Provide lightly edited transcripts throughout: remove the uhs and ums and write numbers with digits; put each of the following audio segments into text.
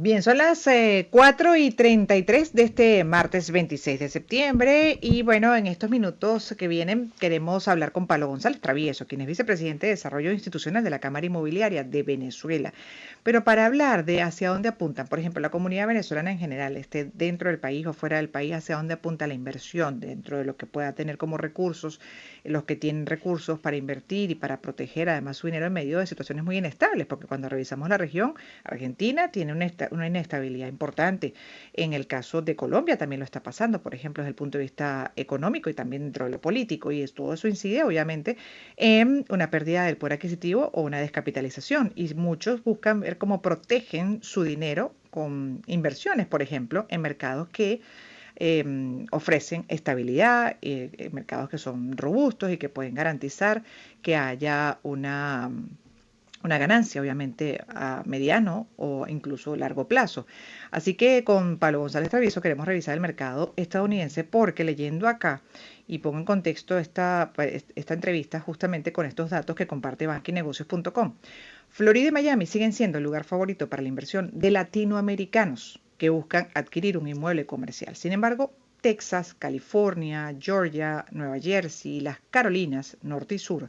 Bien, son las 4:33 de este martes 26 de septiembre y bueno, en estos minutos que vienen queremos hablar con Pablo González Travieso, quien es vicepresidente de Desarrollo Institucional de la Cámara Inmobiliaria de Venezuela. Pero para hablar de hacia dónde apuntan, por ejemplo, la comunidad venezolana en general, esté dentro del país o fuera del país, hacia dónde apunta la inversión, dentro de lo que pueda tener como recursos, los que tienen recursos para invertir y para proteger además su dinero en medio de situaciones muy inestables, porque cuando revisamos la región, Argentina tiene una inestabilidad importante. En el caso de Colombia también lo está pasando, por ejemplo, desde el punto de vista económico y también dentro de lo político. Y todo eso incide, obviamente, en una pérdida del poder adquisitivo o una descapitalización. Y muchos buscan ver cómo protegen su dinero con inversiones, por ejemplo, en mercados que ofrecen estabilidad, mercados que son robustos y que pueden garantizar que haya una ganancia, obviamente, a mediano o incluso largo plazo. Así que con Pablo González Travieso queremos revisar el mercado estadounidense porque leyendo acá y pongo en contexto esta entrevista justamente con estos datos que comparte banquinegocios.com. Florida y Miami siguen siendo el lugar favorito para la inversión de latinoamericanos que buscan adquirir un inmueble comercial. Sin embargo, Texas, California, Georgia, Nueva Jersey, las Carolinas, Norte y Sur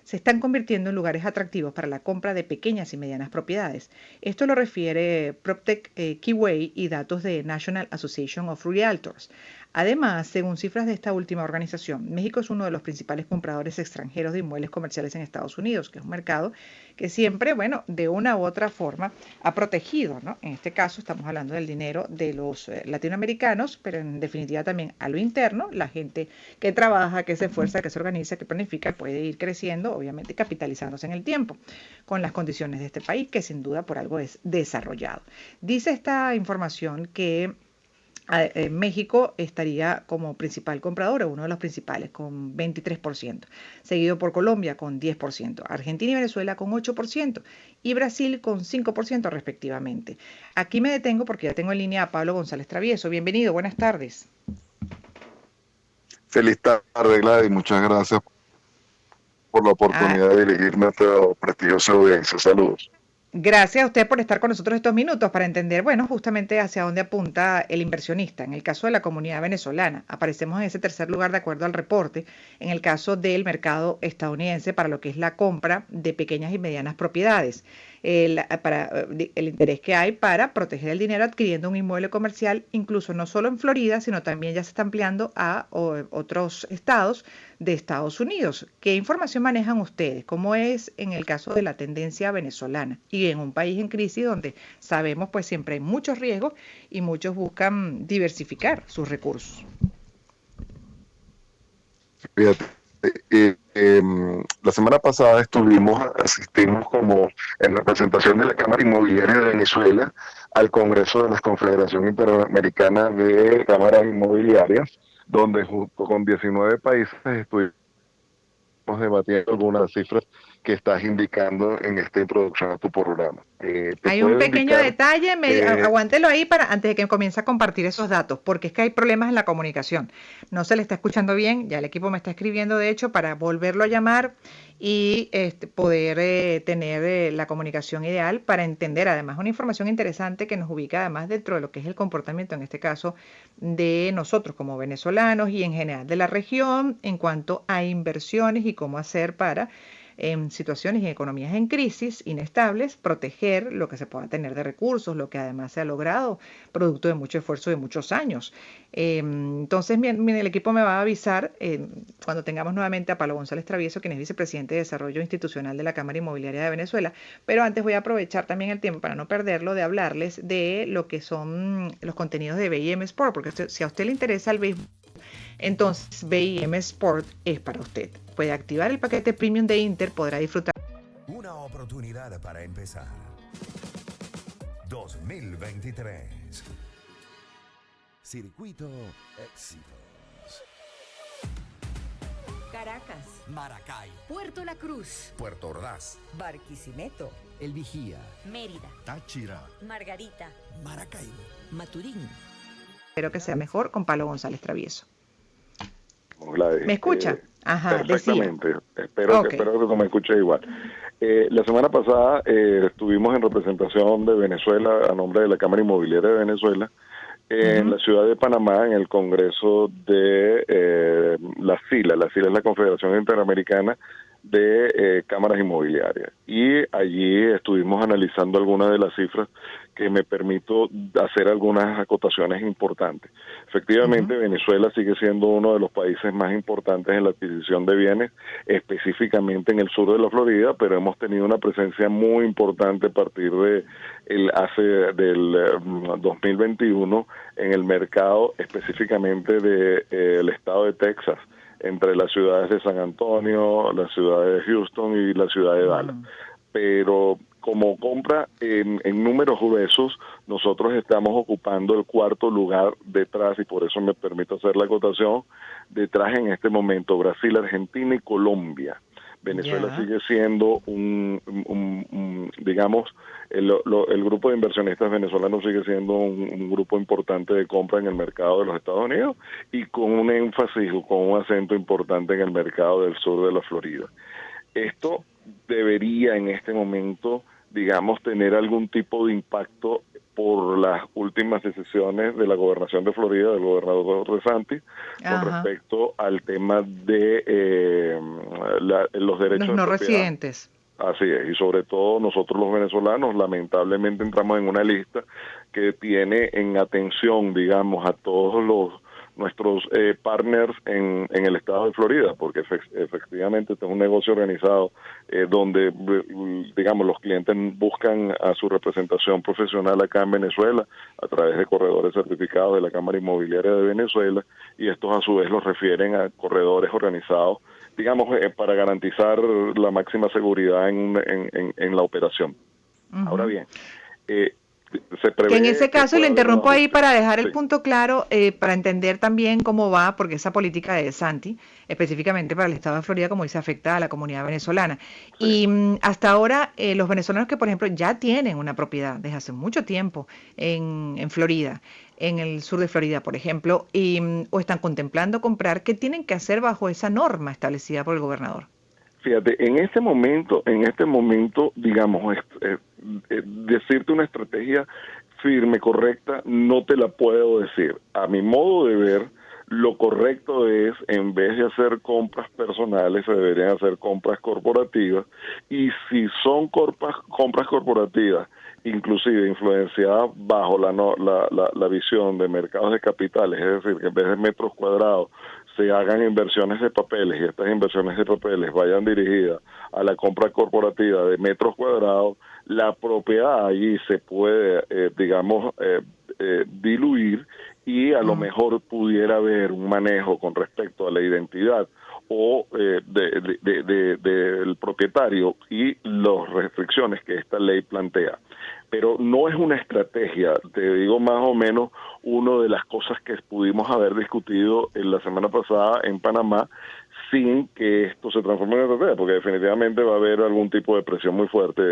se están convirtiendo en lugares atractivos para la compra de pequeñas y medianas propiedades. Esto lo refiere PropTech Keyway y datos de National Association of Realtors. Además, según cifras de esta última organización, México es uno de los principales compradores extranjeros de inmuebles comerciales en Estados Unidos, que es un mercado que siempre, bueno, de una u otra forma ha protegido, ¿no? En este caso estamos hablando del dinero de los latinoamericanos, pero en definitiva también a lo interno, la gente que trabaja, que se esfuerza, que se organiza, que planifica, puede ir creciendo, obviamente capitalizándose en el tiempo, con las condiciones de este país, que sin duda por algo es desarrollado. Dice esta información que México estaría como principal comprador, o uno de los principales, con 23%, seguido por Colombia con 10%, Argentina y Venezuela con 8% y Brasil con 5% respectivamente. Aquí me detengo porque ya tengo en línea a Pablo González Travieso. Bienvenido, buenas tardes. Feliz tarde, Gladys. Muchas gracias por la Ah, oportunidad de dirigirme a esta prestigiosa audiencia. Saludos. Gracias a usted por estar con nosotros estos minutos para entender, bueno, justamente hacia dónde apunta el inversionista. En el caso de la comunidad venezolana, aparecemos en ese tercer lugar de acuerdo al reporte. En el caso del mercado estadounidense, para lo que es la compra de pequeñas y medianas propiedades, el interés que hay para proteger el dinero adquiriendo un inmueble comercial, incluso no solo en Florida, sino también ya se está ampliando a otros estados de Estados Unidos. ¿Qué información manejan ustedes? ¿Cómo es en el caso de la tendencia venezolana? Y en un país en crisis donde sabemos pues siempre hay muchos riesgos y muchos buscan diversificar sus recursos. Fíjate, la semana pasada asistimos como en representación de la Cámara Inmobiliaria de Venezuela al Congreso de la Confederación Interamericana de Cámaras Inmobiliarias, donde junto con 19 países estuvimos debatiendo algunas cifras que estás indicando en esta introducción a tu programa. Te Hay un puedo pequeño indicar detalle, que aguántelo ahí para antes de que comience a compartir esos datos, porque es que hay problemas en la comunicación. No se le está escuchando bien, ya el equipo me está escribiendo, de hecho, para volverlo a llamar y poder tener la comunicación ideal para entender además una información interesante que nos ubica además dentro de lo que es el comportamiento, en este caso, de nosotros como venezolanos y en general de la región en cuanto a inversiones y cómo hacer para en situaciones y economías en crisis, inestables, proteger lo que se pueda tener de recursos, lo que además se ha logrado, producto de mucho esfuerzo de muchos años. Entonces, el equipo me va a avisar cuando tengamos nuevamente a Pablo González Travieso, quien es vicepresidente de Desarrollo Institucional de la Cámara Inmobiliaria de Venezuela. Pero antes voy a aprovechar también el tiempo para no perderlo de hablarles de lo que son los contenidos de BIM Sport, porque si a usted le interesa el béisbol, entonces BIM Sport es para usted. Puede activar el paquete premium de Inter, podrá disfrutar. Una oportunidad para empezar. 2023. Circuito Éxitos. Caracas, Maracay. Puerto La Cruz, Puerto Ordaz. Barquisimeto, El Vigía. Mérida, Táchira. Margarita, Maracaibo. Maturín. Espero que sea mejor con Pablo González Travieso. Gladys, ¿Me escucha? Ajá, decía. perfectamente. Espero que, Ok. espero que me escuche igual. La semana pasada estuvimos en representación de Venezuela a nombre de la Cámara Inmobiliaria de Venezuela en la ciudad de Panamá, en el Congreso de la SILA. La SILA es la Confederación Interamericana de Cámaras Inmobiliarias. Y allí estuvimos analizando algunas de las cifras que me permito hacer algunas acotaciones importantes. Efectivamente, Venezuela sigue siendo uno de los países más importantes en la adquisición de bienes, específicamente en el sur de la Florida, pero hemos tenido una presencia muy importante a partir de del 2021 en el mercado, específicamente del estado de Texas, entre las ciudades de San Antonio, la ciudad de Houston y la ciudad de Dallas. Pero como compra en números gruesos, nosotros estamos ocupando el cuarto lugar detrás, y por eso me permito hacer la acotación, detrás en este momento Brasil, Argentina y Colombia. Venezuela sigue siendo digamos, el grupo de inversionistas venezolanos sigue siendo un grupo importante de compra en el mercado de los Estados Unidos y con un énfasis o con un acento importante en el mercado del sur de la Florida. Esto debería en este momento, digamos, tener algún tipo de impacto por las últimas decisiones de la gobernación de Florida, del gobernador DeSantis, con respecto al tema de los derechos Los no de propiedad. residentes. Así es, y sobre todo nosotros los venezolanos lamentablemente entramos en una lista que tiene en atención, digamos, a todos nuestros partners en el estado de Florida, porque efectivamente este es un negocio organizado donde, digamos, los clientes buscan a su representación profesional acá en Venezuela a través de corredores certificados de la Cámara Inmobiliaria de Venezuela, y estos a su vez los refieren a corredores organizados, digamos, para garantizar la máxima seguridad en la operación. Ahora bien, se prevé que en ese caso, y le interrumpo ahí para dejar el punto claro, para entender también cómo va, porque esa política de DeSantis, específicamente para el estado de Florida, como dice, afecta a la comunidad venezolana. Y hasta ahora, los venezolanos que, por ejemplo, ya tienen una propiedad desde hace mucho tiempo en Florida, en el sur de Florida, por ejemplo, o están contemplando comprar, ¿qué tienen que hacer bajo esa norma establecida por el gobernador? Fíjate, en este momento, digamos, decirte una estrategia firme, correcta, no te la puedo decir. A mi modo de ver, lo correcto es, en vez de hacer compras personales, se deberían hacer compras corporativas, y si son compras corporativas, inclusive influenciadas bajo la visión de mercados de capitales, es decir, que en vez de metros cuadrados se hagan inversiones de papeles, y estas inversiones de papeles vayan dirigidas a la compra corporativa de metros cuadrados, la propiedad allí se puede, digamos, diluir, y a lo mejor pudiera haber un manejo con respecto a la identidad o del propietario y las restricciones que esta ley plantea. Pero no es una estrategia, te digo más o menos, una de las cosas que pudimos haber discutido en la semana pasada en Panamá, sin que esto se transforme en estrategia, porque definitivamente va a haber algún tipo de presión muy fuerte.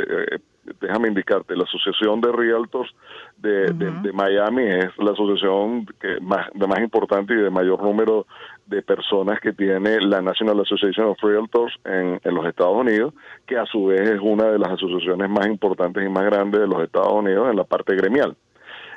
Déjame indicarte, la Asociación de Realtors de Miami es la asociación más importante y de mayor número de personas que tiene la National Association of Realtors en los Estados Unidos, que a su vez es una de las asociaciones más importantes y más grandes de los Estados Unidos en la parte gremial.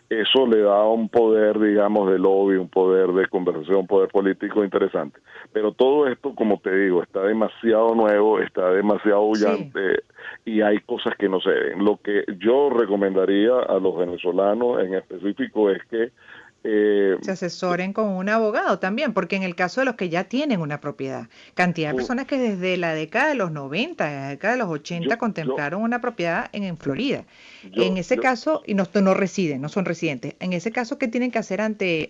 Eso le da un poder, digamos, de lobby, un poder de conversación, un poder político interesante. Pero todo esto, como te digo, está demasiado nuevo, está demasiado bullante, y hay cosas que no se ven. Lo que yo recomendaría a los venezolanos en específico es que se asesoren con un abogado también, porque en el caso de los que ya tienen una propiedad, cantidad de personas que desde la década de los 90, la década de los 80 contemplaron una propiedad en Florida. En ese caso, y no residen, no son residentes, en ese caso, ¿qué tienen que hacer ante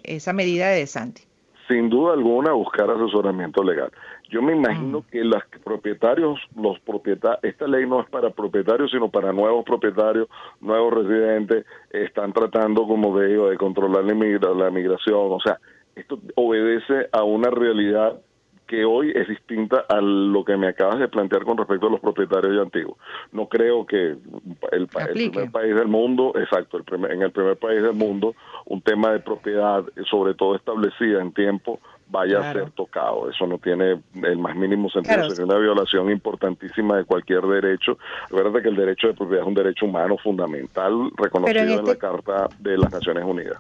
esa medida de DeSantis? Sin duda alguna, buscar asesoramiento legal. Yo me imagino que los propietarios, esta ley no es para propietarios, sino para nuevos propietarios, nuevos residentes, están tratando, como digo, de controlar la migración. O sea, esto obedece a una realidad que hoy es distinta a lo que me acabas de plantear con respecto a los propietarios ya antiguos. No creo que el primer país del mundo, en el primer país del mundo, un tema de propiedad, sobre todo establecida en tiempo, vaya a ser Claro, tocado. Eso no tiene el más mínimo sentido, claro. sería una violación importantísima de cualquier derecho. Recuerda que el derecho de propiedad es un derecho humano fundamental Pero reconocido en la Carta de las Naciones Unidas,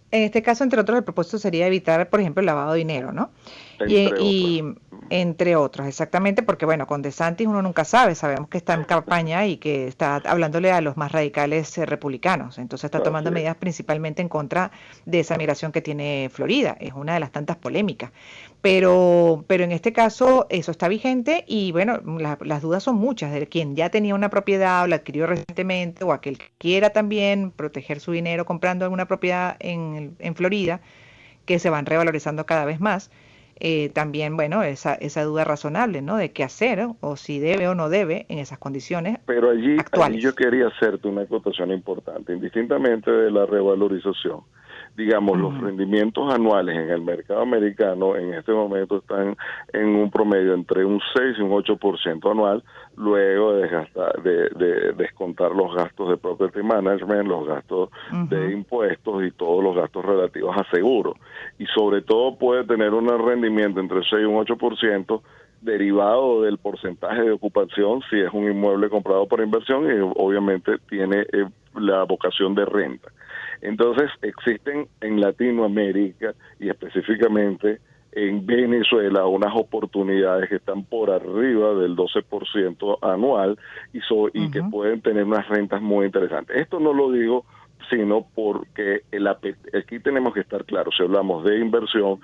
en este caso, entre otros, el propósito sería evitar, por ejemplo, el lavado de dinero, ¿no? entre otras. Y entre otros, exactamente, porque bueno, con DeSantis uno nunca sabe, sabemos que está en campaña y que está hablándole a los más radicales republicanos, entonces está Así tomando es. medidas principalmente en contra de esa migración que tiene Florida, es una de las tantas polémicas, pero en este caso eso está vigente y bueno, las dudas son muchas de quien ya tenía una propiedad o la adquirió recientemente o aquel que quiera también proteger su dinero comprando alguna propiedad en Florida, que se van revalorizando cada vez más. También, bueno, esa duda razonable, ¿no? De qué hacer, ¿no? O si debe o no debe en esas condiciones Pero allí yo actuales. quería hacerte una acotación importante, indistintamente de la revalorización. Digamos, los Ujú, rendimientos anuales en el mercado americano en este momento están en un promedio entre un 6 y un 8% anual, luego de descontar los gastos de property management, los gastos de ujú, impuestos y todos los gastos relativos a seguro. Y sobre todo puede tener un rendimiento entre 6 y un 8% derivado del porcentaje de ocupación si es un inmueble comprado por inversión y obviamente tiene la vocación de renta. Entonces existen en Latinoamérica y específicamente en Venezuela unas oportunidades que están por arriba del 12% anual y que ujú. pueden tener unas rentas muy interesantes. Esto no lo digo sino porque aquí tenemos que estar claros, si hablamos de inversión,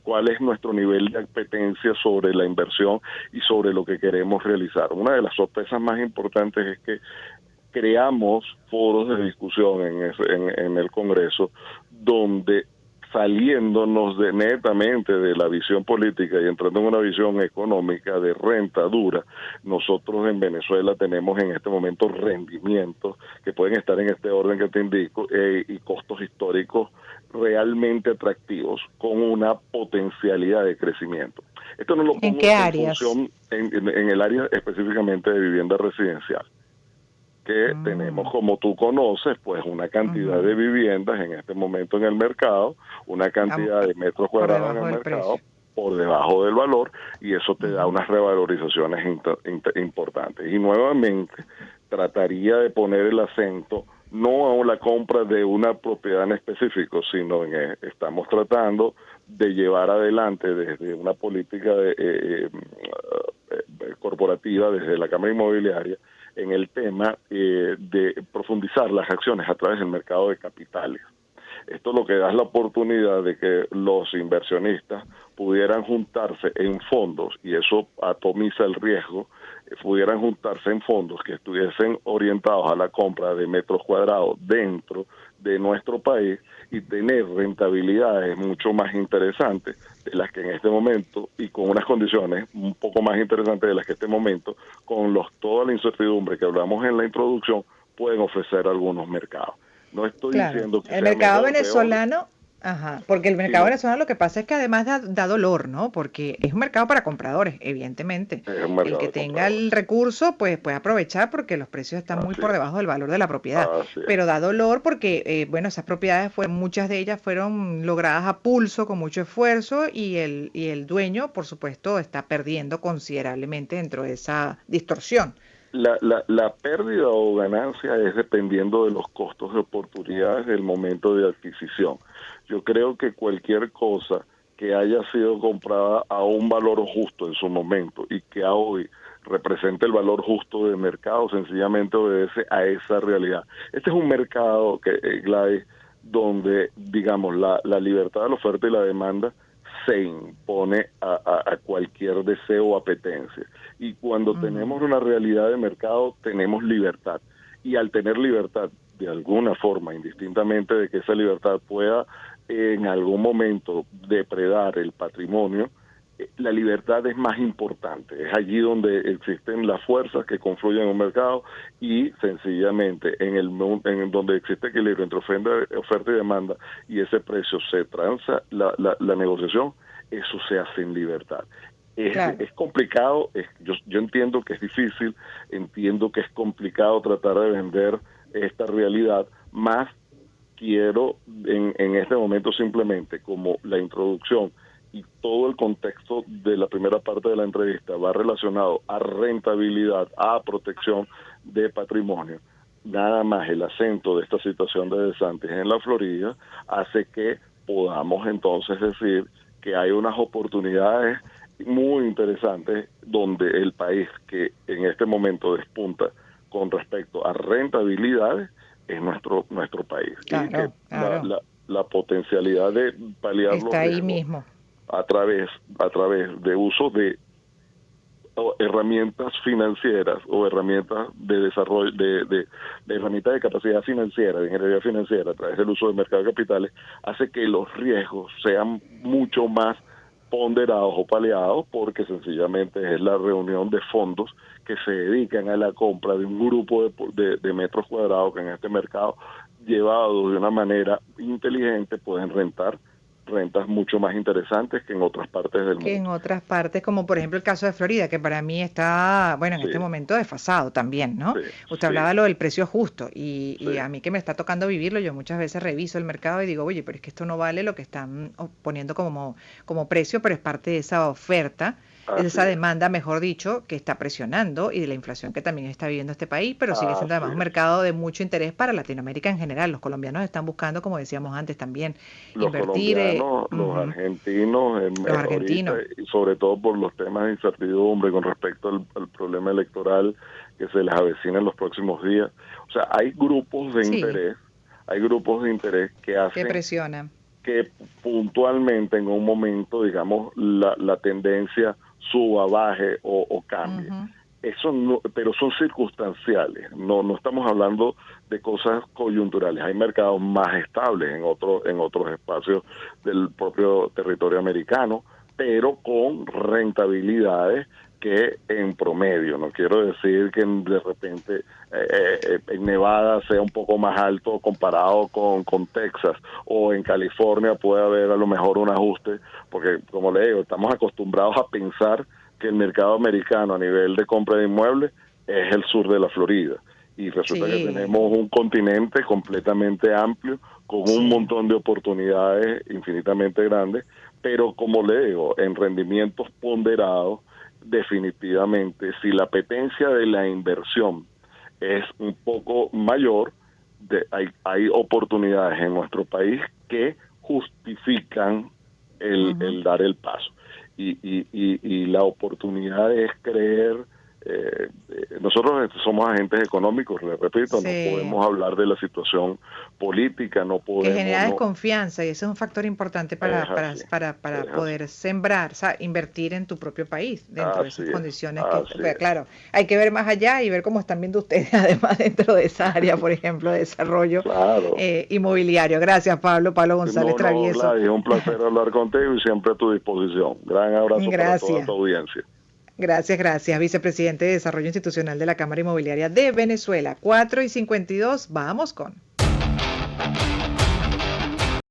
cuál es nuestro nivel de apetencia sobre la inversión y sobre lo que queremos realizar. Una de las sorpresas más importantes es que creamos foros de discusión en el Congreso donde saliéndonos netamente de la visión política y entrando en una visión económica de renta dura, nosotros en Venezuela tenemos en este momento rendimientos que pueden estar en este orden que te indico y costos históricos realmente atractivos con una potencialidad de crecimiento. Esto no lo ¿En pongo qué en áreas? función en el área específicamente de vivienda residencial que tenemos, Mm, como tú conoces, pues una cantidad ujú. de viviendas en este momento en el mercado, una Am- cantidad de metros por cuadrados en debajo el del mercado precio. por debajo del valor y eso te da Ujú, unas revalorizaciones importantes. Y nuevamente trataría de poner el acento no a la compra de una propiedad en específico, sino estamos tratando de llevar adelante desde una política corporativa, desde la Cámara Inmobiliaria, en el tema de profundizar las acciones a través del mercado de capitales. Esto lo que da es la oportunidad de que los inversionistas pudieran juntarse en fondos, y eso atomiza el riesgo, pudieran juntarse en fondos que estuviesen orientados a la compra de metros cuadrados dentro de nuestro país y tener rentabilidades mucho más interesantes de las que en este momento y con unas condiciones un poco más interesantes de las que en este momento, con toda la incertidumbre que hablamos en la introducción, pueden ofrecer algunos mercados. No estoy claro, diciendo que el sea mercado mejor o peor, venezolano, ajá, porque el mercado sino venezolano lo que pasa es que además da dolor, ¿no? Porque es un mercado para compradores, evidentemente. es un El mercado que de tenga compradores. el recurso, pues puede aprovechar porque los precios están muy Así por es, debajo del valor de la propiedad. así es. Pero da dolor porque, bueno, esas propiedades muchas de ellas fueron logradas a pulso, con mucho esfuerzo, y el dueño, por supuesto, está perdiendo considerablemente dentro de esa distorsión. La pérdida o ganancia es dependiendo de los costos de oportunidades del momento de adquisición. Yo creo que cualquier cosa que haya sido comprada a un valor justo en su momento y que a hoy represente el valor justo de mercado, sencillamente obedece a esa realidad. Este es un mercado Gladys, donde, digamos, la libertad de la oferta y la demanda se impone a cualquier deseo o apetencia. Y cuando Ujú. tenemos una realidad de mercado, tenemos libertad. Y al tener libertad, de alguna forma, indistintamente de que esa libertad pueda en algún momento depredar el patrimonio, la libertad es más importante. Es allí donde existen las fuerzas que confluyen en un mercado y sencillamente en donde existe equilibrio entre oferta y demanda y ese precio se transa la negociación, eso se hace en libertad. Claro. Es complicado, yo entiendo que es difícil, entiendo que es complicado tratar de vender esta realidad, más quiero en este momento simplemente, como la introducción y todo el contexto de la primera parte de la entrevista va relacionado a rentabilidad, a protección de patrimonio, nada más el acento de esta situación de DeSantis en la Florida hace que podamos entonces decir que hay unas oportunidades muy interesantes donde el país que en este momento despunta con respecto a rentabilidades es nuestro país. Claro, y que claro. la potencialidad de paliar los Está ahí riesgos mismo. a través de uso de herramientas financieras o herramientas de desarrollo de herramientas de capacidad financiera, de ingeniería financiera a través del uso del mercado de capitales, hace que los riesgos sean mucho más ponderados o paliados, porque sencillamente es la reunión de fondos que se dedican a la compra de un grupo de metros cuadrados que en este mercado, llevados de una manera inteligente, pueden rentas mucho más interesantes que en otras partes del Que en mundo. otras partes, como por ejemplo el caso de Florida, que para mí está, bueno, en Sí, este momento desfasado también, ¿no? sí, Usted sí, hablaba de lo del precio justo y sí. a mí que me está tocando vivirlo, yo muchas veces reviso el mercado y digo, oye, pero es que esto no vale lo que están poniendo como precio, pero es parte de esa oferta, es Así esa es, demanda, mejor dicho, que está presionando y de la inflación que también está viviendo este país, pero sigue siendo así además un es. mercado de mucho interés para Latinoamérica en general. Los colombianos están buscando, como decíamos antes también, Los invertir, colombianos, los ujú, argentinos, los ahorita, argentinos. y sobre todo por los temas de incertidumbre con respecto al problema electoral que se les avecina en los próximos días. O sea, Sí, hay grupos de interés que que hacen presiona. que puntualmente en un momento, digamos, la tendencia suba, baje o cambie. Ujú. Eso no, pero son circunstanciales, no estamos hablando de cosas coyunturales. Hay mercados más estables en otros espacios del propio territorio americano, pero con rentabilidades que en promedio, no quiero decir que de repente en Nevada sea un poco más alto comparado con Texas, o en California puede haber a lo mejor un ajuste, porque como le digo, estamos acostumbrados a pensar que el mercado americano a nivel de compra de inmuebles es el sur de la Florida, y resulta que Sí, tenemos un continente completamente amplio con un sí. montón de oportunidades infinitamente grandes, pero como le digo, en rendimientos ponderados, definitivamente, si la apetencia de la inversión es un poco mayor, hay oportunidades en nuestro país que justifican Ujú. el dar el paso. Y la oportunidad es creer, nosotros somos agentes económicos, le repito, no Sí. podemos hablar de la situación política, no Que podemos, genera no, desconfianza y eso es un factor importante es para, para, así, para, para es así, poder sembrar, o sea, invertir en tu propio país dentro de esas condiciones que, así pues, es. claro, hay que ver más allá y ver cómo están viendo ustedes, además, dentro de esa área, por ejemplo, de desarrollo Claro. inmobiliario. Gracias, Pablo, Pablo González No, Travieso. Gladys, un placer hablar contigo y siempre a tu disposición. Gran abrazo para toda tu Gracias. audiencia. Gracias, gracias, vicepresidente de Desarrollo Institucional de la Cámara Inmobiliaria de Venezuela. 4:52, vamos con...